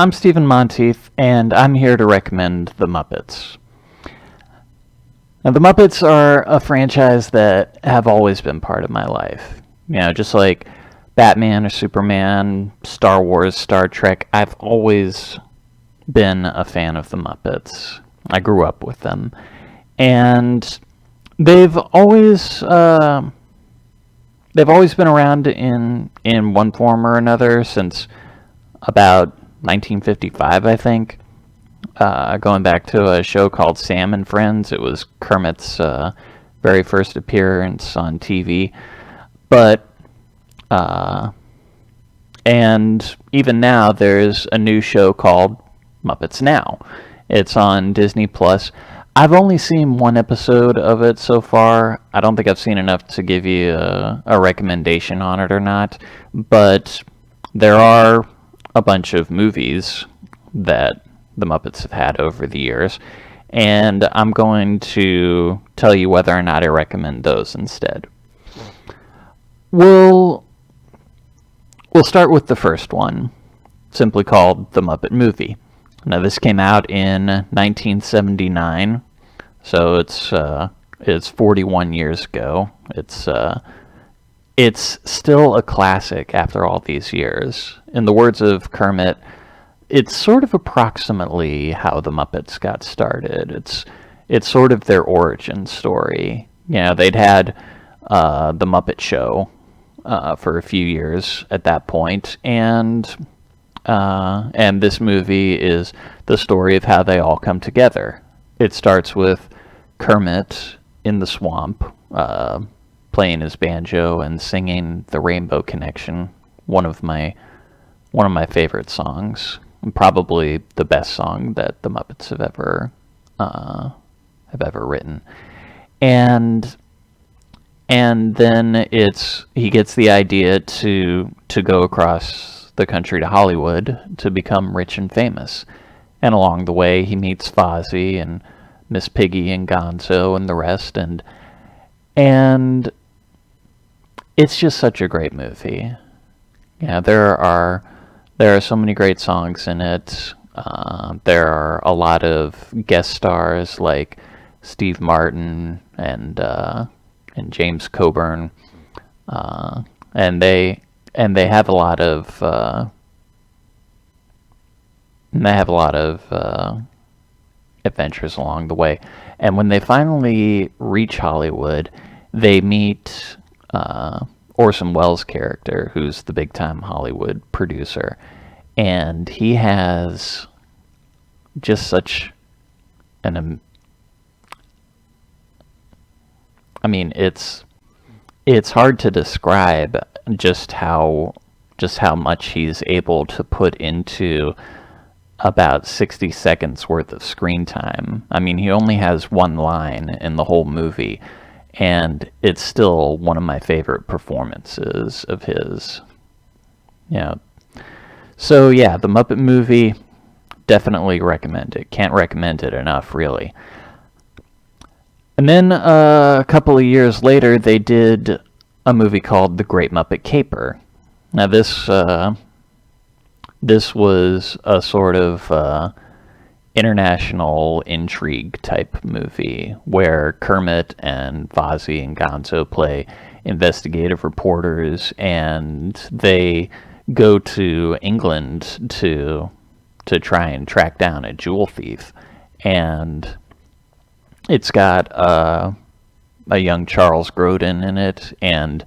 I'm Stephen Monteith, and I'm here to recommend The Muppets. Now, The Muppets are a franchise that have always been part of my life. Just like Batman or Superman, Star Wars, Star Trek, I've always been a fan of The Muppets. I grew up with them. And they've always been around in one form or another since about 1955, I think. Going back to a show called Sam and Friends. It was Kermit's very first appearance on TV. But, and even now, there's a new show called Muppets Now. It's on Disney+. I've only seen one episode of it so far. I don't think I've seen enough to give you a recommendation on it or not. But there are a bunch of movies that the Muppets have had over the years, and I'm going to tell you whether or not I recommend those instead. We'll start with the first one, simply called The Muppet Movie. Now, this came out in 1979, so it's 41 years ago. It's still a classic after all these years. In the words of Kermit, it's sort of approximately how the Muppets got started. It's sort of their origin story. They'd had the Muppet Show for a few years at that point, and this movie is the story of how they all come together. It starts with Kermit in the swamp, playing his banjo and singing "The Rainbow Connection," one of my favorite songs, and probably the best song that the Muppets have ever written. And then he gets the idea to go across the country to Hollywood to become rich and famous. And along the way, he meets Fozzie and Miss Piggy and Gonzo and the rest, and it's just such a great movie. There are so many great songs in it. There are a lot of guest stars like Steve Martin and James Coburn, and they have a lot of adventures along the way. And when they finally reach Hollywood, they meet Orson Welles' character, who's the big-time Hollywood producer, and he has just such an it's hard to describe just how much he's able to put into about 60 seconds worth of screen time. He only has one line in the whole movie, and it's still one of my favorite performances of his. So yeah, The Muppet Movie, definitely recommend it. Can't recommend it enough, really. And then a couple of years later, they did a movie called The Great Muppet Caper. Now this was a sort of international intrigue type movie where Kermit and Fozzie and Gonzo play investigative reporters, and they go to England to try and track down a jewel thief. And it's got a young Charles Grodin in it, and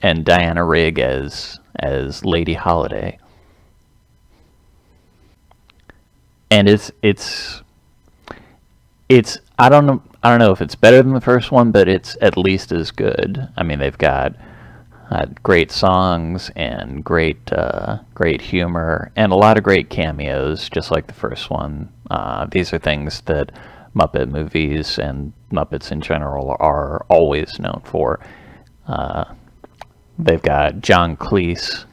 Diana Rigg as Lady Holiday. And it's I don't know if it's better than the first one, but it's at least as good. They've got great songs and great humor and a lot of great cameos, just like the first one. These are things that Muppet Movies and Muppets in general are always known for. They've got John Cleese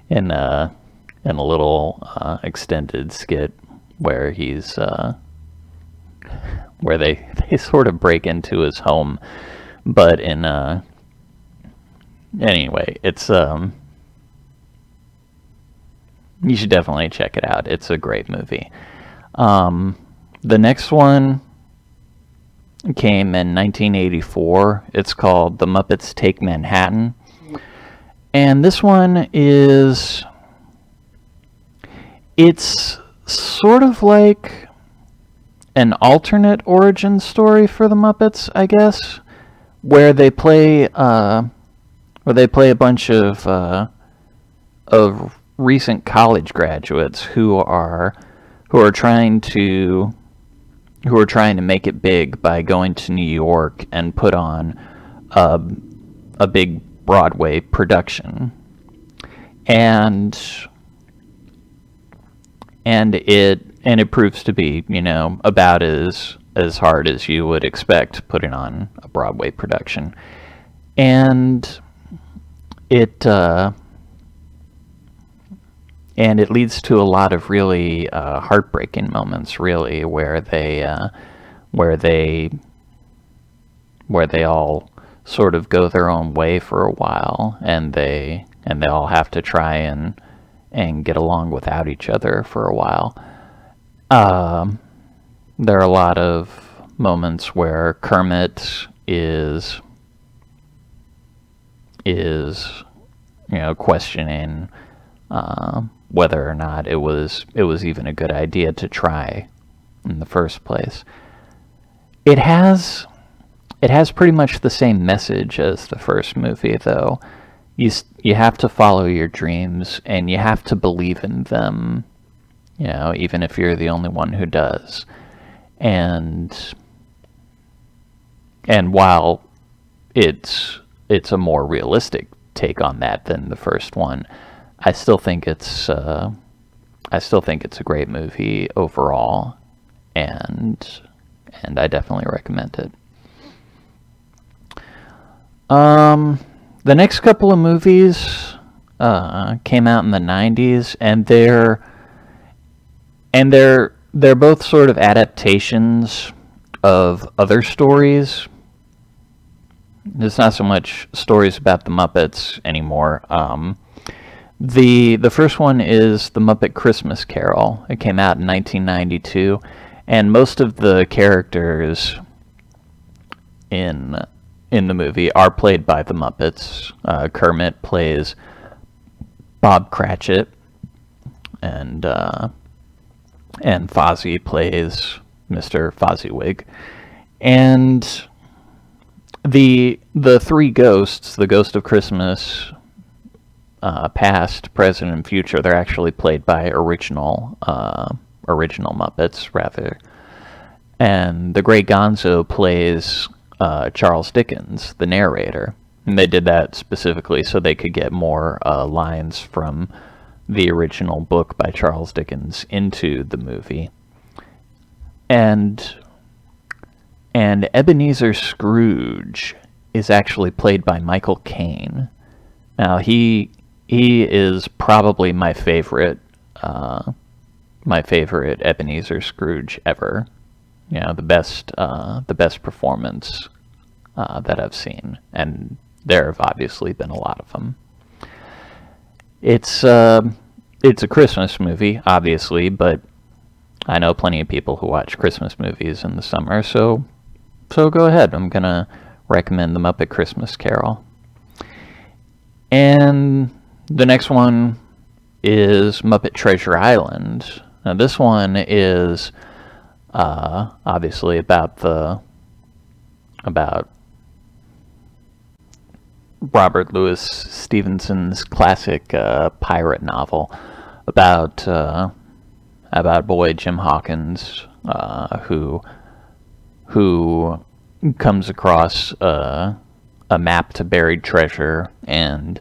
in a little extended skit where he's where they sort of break into his home, but in anyway, it's You should definitely check it out. It's a great movie. The next one came in 1984. It's called The Muppets Take Manhattan. And this one is... It's sort of like an alternate origin story for the Muppets, I guess, where they play a bunch of recent college graduates who are trying to make it big by going to New York and put on a big Broadway production, and it proves to be, about as hard as you would expect putting on a Broadway production, and it leads to a lot of really heartbreaking moments, really, where they all sort of go their own way for a while, and they all have to try and get along without each other for a while. There are a lot of moments where Kermit is questioning whether or not it was even a good idea to try in the first place. It has pretty much the same message as the first movie, though. You have to follow your dreams, and you have to believe in them, even if you're the only one who does. And while it's a more realistic take on that than the first one, I still think it's a great movie overall, and I definitely recommend it. The next couple of movies came out in the 90s, and they're both sort of adaptations of other stories. It's not so much stories about the Muppets anymore. The first one is The Muppet Christmas Carol. It came out in 1992, and most of the characters in the movie are played by the Muppets. Kermit plays Bob Cratchit, and Fozzie plays Mr. Fozziewig. And the three ghosts, the Ghost of Christmas, past, present, and future, they're actually played by original Muppets, rather. And the Great Gonzo plays Charles Dickens, the narrator. And they did that specifically so they could get more lines from the original book by Charles Dickens into the movie. And Ebenezer Scrooge is actually played by Michael Caine. Now, he is probably my favorite Ebenezer Scrooge ever. The best performance that I've seen, and there have obviously been a lot of them. It's a Christmas movie, obviously, but I know plenty of people who watch Christmas movies in the summer, so go ahead. I'm gonna recommend The Muppet Christmas Carol. And the next one is Muppet Treasure Island. Now, this one is obviously about Robert Louis Stevenson's classic pirate novel about boy Jim Hawkins, who comes across a map to buried treasure, and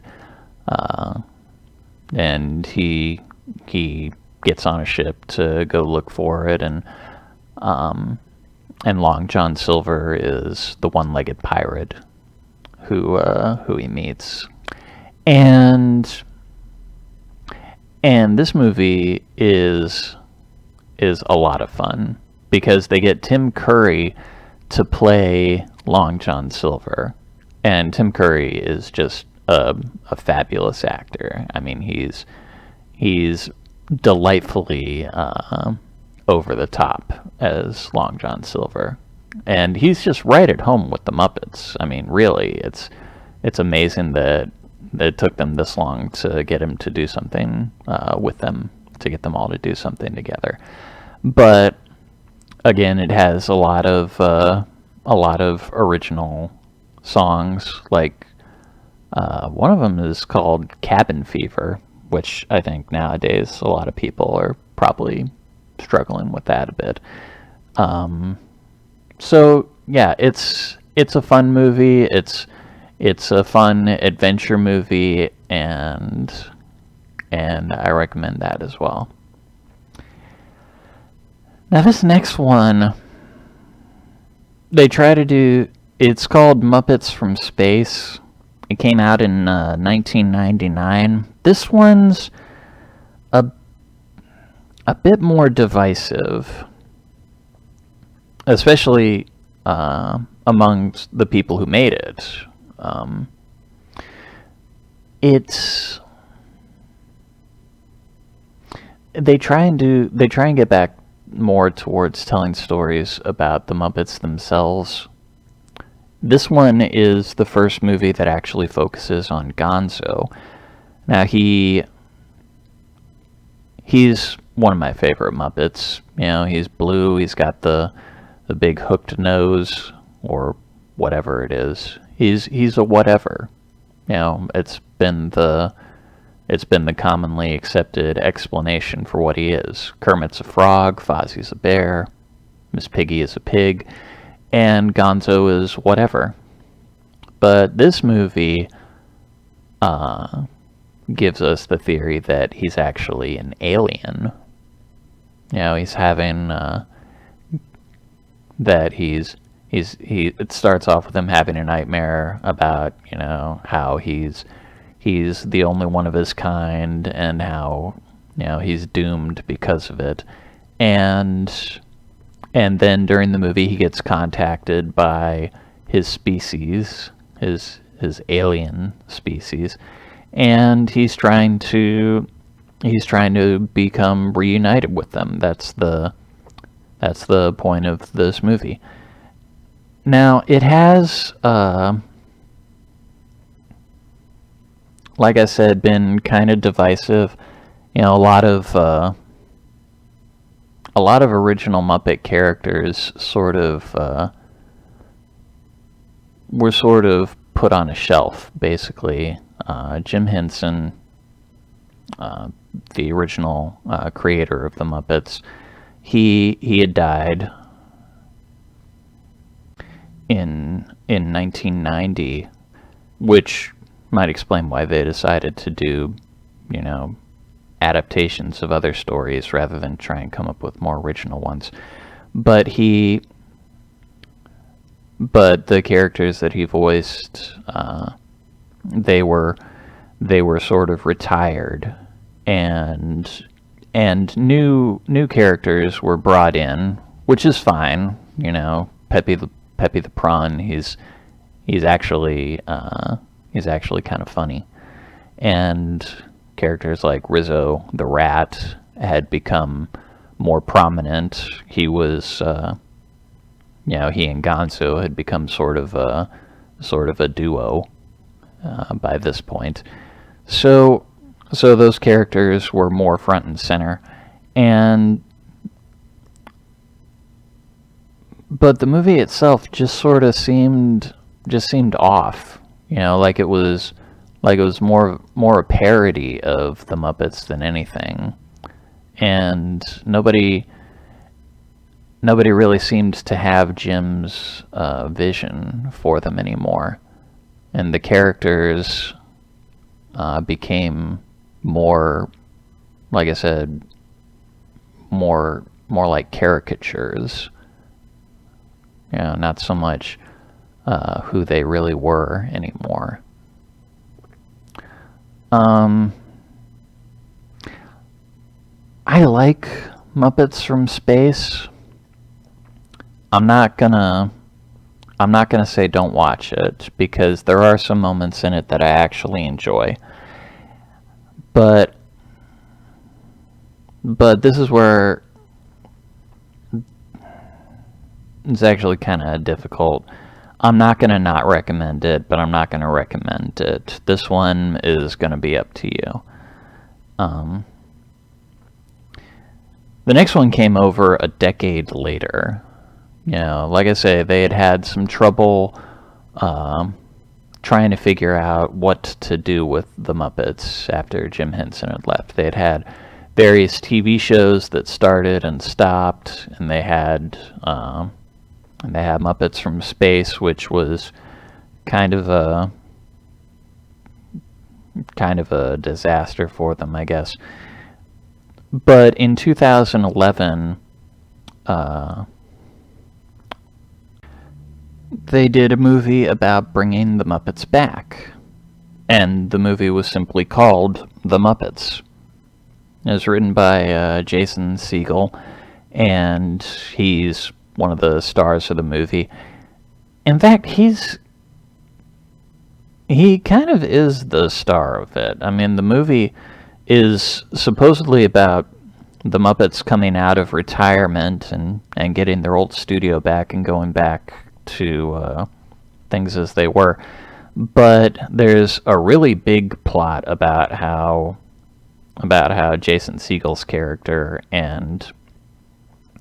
he gets on a ship to go look for it, and Long John Silver is the one-legged pirate who he meets, and this movie is a lot of fun because they get Tim Curry to play Long John Silver, and Tim Curry is just a fabulous actor. I mean, he's delightfully over the top as Long John Silver, and he's just right at home with the Muppets. I mean, really, it's amazing that it took them this long to get him to do something with them, to get them all to do something together. But again, it has a lot of original songs. Like one of them is called Cabin Fever, which I think nowadays a lot of people are probably struggling with that a bit. So yeah, it's a fun movie. It's a fun adventure movie, and I recommend that as well. Now this next one, they try to do. It's called Muppets from Space. It came out in 1999. This one's a bit more divisive, especially amongst the people who made it. It's they try and get back more towards telling stories about the Muppets themselves. This one is the first movie that actually focuses on Gonzo. Now he's one of my favorite Muppets. You know, he's blue. He's got the big hooked nose, or whatever it is. He's a whatever. You know, it's been the commonly accepted explanation for what he is. Kermit's a frog, Fozzie's a bear, Miss Piggy is a pig, and Gonzo is whatever. But this movie gives us the theory that he's actually an alien. You know, he's having it starts off with him having a nightmare about, you know, how he's the only one of his kind, and how, you know, he's doomed because of it. And then during the movie he gets contacted by his species, his alien species, and he's trying to become reunited with them. That's the point of this movie. Now, it has like I said, been kind of divisive. You know, a lot of original Muppet characters were sort of put on a shelf, basically. Jim Henson, the original creator of the Muppets, he had died in 1990, which might explain why they decided to do, you know, adaptations of other stories rather than try and come up with more original ones. But the characters that he voiced, they were sort of retired, and new characters were brought in, which is fine. You know, Pepe the Prawn, he's actually kind of funny, and characters like Rizzo the Rat had become more prominent. He was, you know, he and Gonzo had become sort of a duo by this point. So those characters were more front and center, but the movie itself just sort of seemed off. You know, like it was more a parody of the Muppets than anything, and nobody really seemed to have Jim's vision for them anymore, and the characters became more, like I said, more like caricatures. You know, not so much who they really were anymore. I like Muppets from Space. I'm not gonna say don't watch it, because there are some moments in it that I actually enjoy. But But this is where it's actually kind of difficult. I'm not going to not recommend it, but I'm not going to recommend it. This one is going to be up to you. The next one came over a decade later. You know, like I say, they had some trouble trying to figure out what to do with the Muppets after Jim Henson had left. They had various TV shows that started and stopped, and they had Muppets from Space, which was kind of a disaster for them, I guess. But in 2011, they did a movie about bringing the Muppets back, and the movie was simply called The Muppets. It was written by Jason Segel, and he's one of the stars of the movie. In fact, he kind of is the star of it. I mean, the movie is supposedly about the Muppets coming out of retirement and getting their old studio back and going back to things as they were. But there's a really big plot about how Jason Segel's character and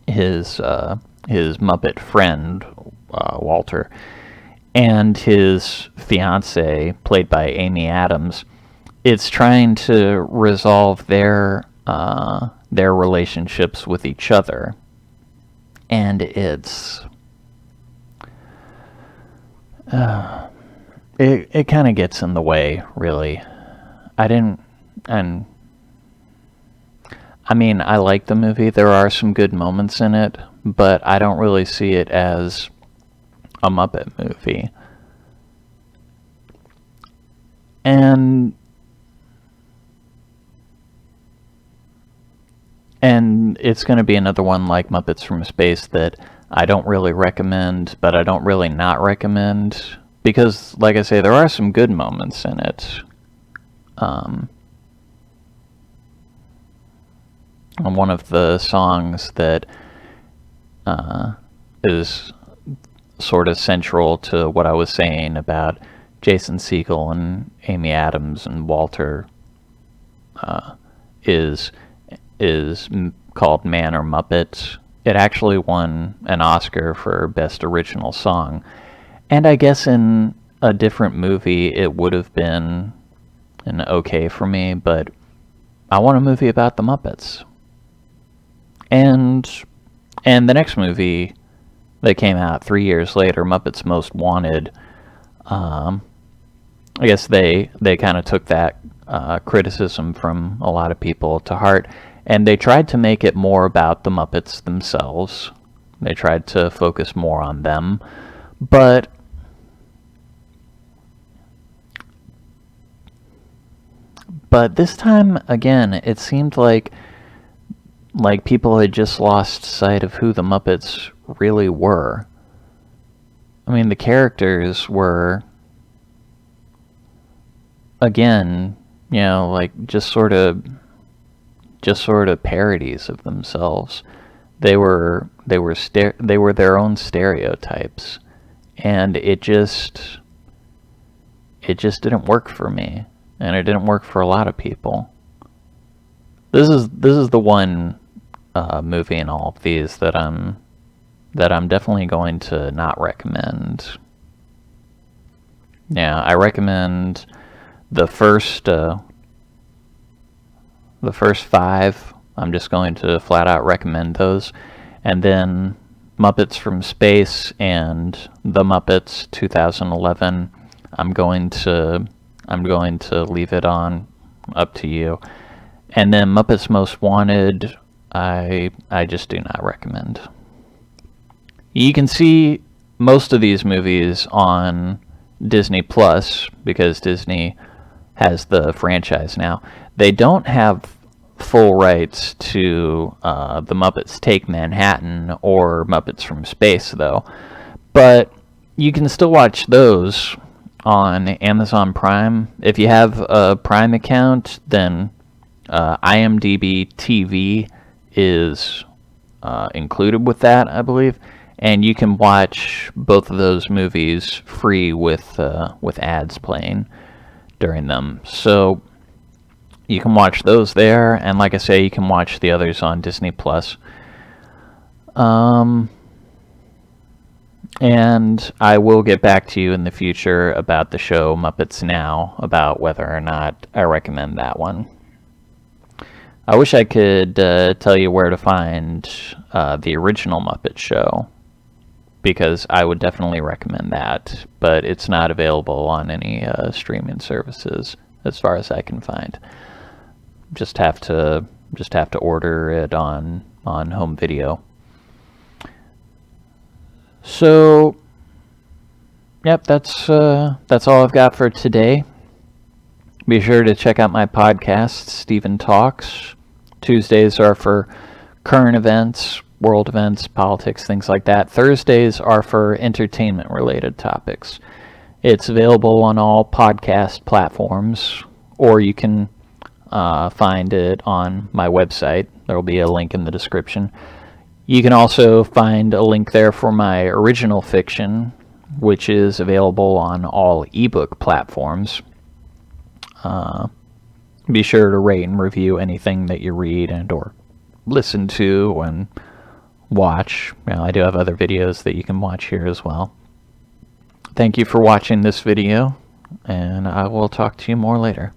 his Muppet friend Walter and his fiancée, played by Amy Adams, it's trying to resolve their relationships with each other, and it kind of gets in the way, really. I mean, I like the movie. There are some good moments in it, but I don't really see it as a Muppet movie. And it's going to be another one like Muppets from Space that I don't really recommend, but I don't really not recommend, because, like I say, there are some good moments in it. And one of the songs that is sort of central to what I was saying about Jason Segel and Amy Adams and Walter is called Man or Muppet. It actually won an Oscar for Best Original Song. And I guess in a different movie it would have been an okay for me, but I want a movie about the Muppets. And the next movie that came out 3 years later, Muppets Most Wanted, I guess they kind of took that criticism from a lot of people to heart, and they tried to make it more about the Muppets themselves. They tried to focus more on them, but this time, again, it seemed like people had just lost sight of who the Muppets really were. I mean, the characters were, again, you know, like just sort of parodies of themselves. They were their own stereotypes, and it just didn't work for me, and it didn't work for a lot of people. This is the one movie in all of these that I'm definitely going to not recommend. Yeah, I recommend the first 5. I'm just going to flat out recommend those, and then Muppets from Space and The Muppets 2011. I'm going to leave it on, up to you. And then Muppets Most Wanted, I just do not recommend. You can see most of these movies on Disney Plus, because Disney has the franchise now. They don't have full rights to The Muppets Take Manhattan or Muppets from Space, though. But you can still watch those on Amazon Prime. If you have a Prime account, then IMDb TV is included with that, I believe, and you can watch both of those movies free with ads playing during them. So you can watch those there, and like I say, you can watch the others on Disney Plus. And I will get back to you in the future about the show Muppets Now, about whether or not I recommend that one. I wish I could tell you where to find the original Muppet show, because I would definitely recommend that, but it's not available on any streaming services as far as I can find. Just have to order it on home video. So, yep, that's all I've got for today. Be sure to check out my podcast, Stephen Talks. Tuesdays are for current events, world events, politics, things like that. Thursdays are for entertainment-related topics. It's available on all podcast platforms, or you can find it on my website. There will be a link in the description. You can also find a link there for my original fiction, which is available on all ebook platforms. Be sure to rate and review anything that you read and or listen to and watch. I do have other videos that you can watch here as well. Thank you for watching this video, and I will talk to you more later.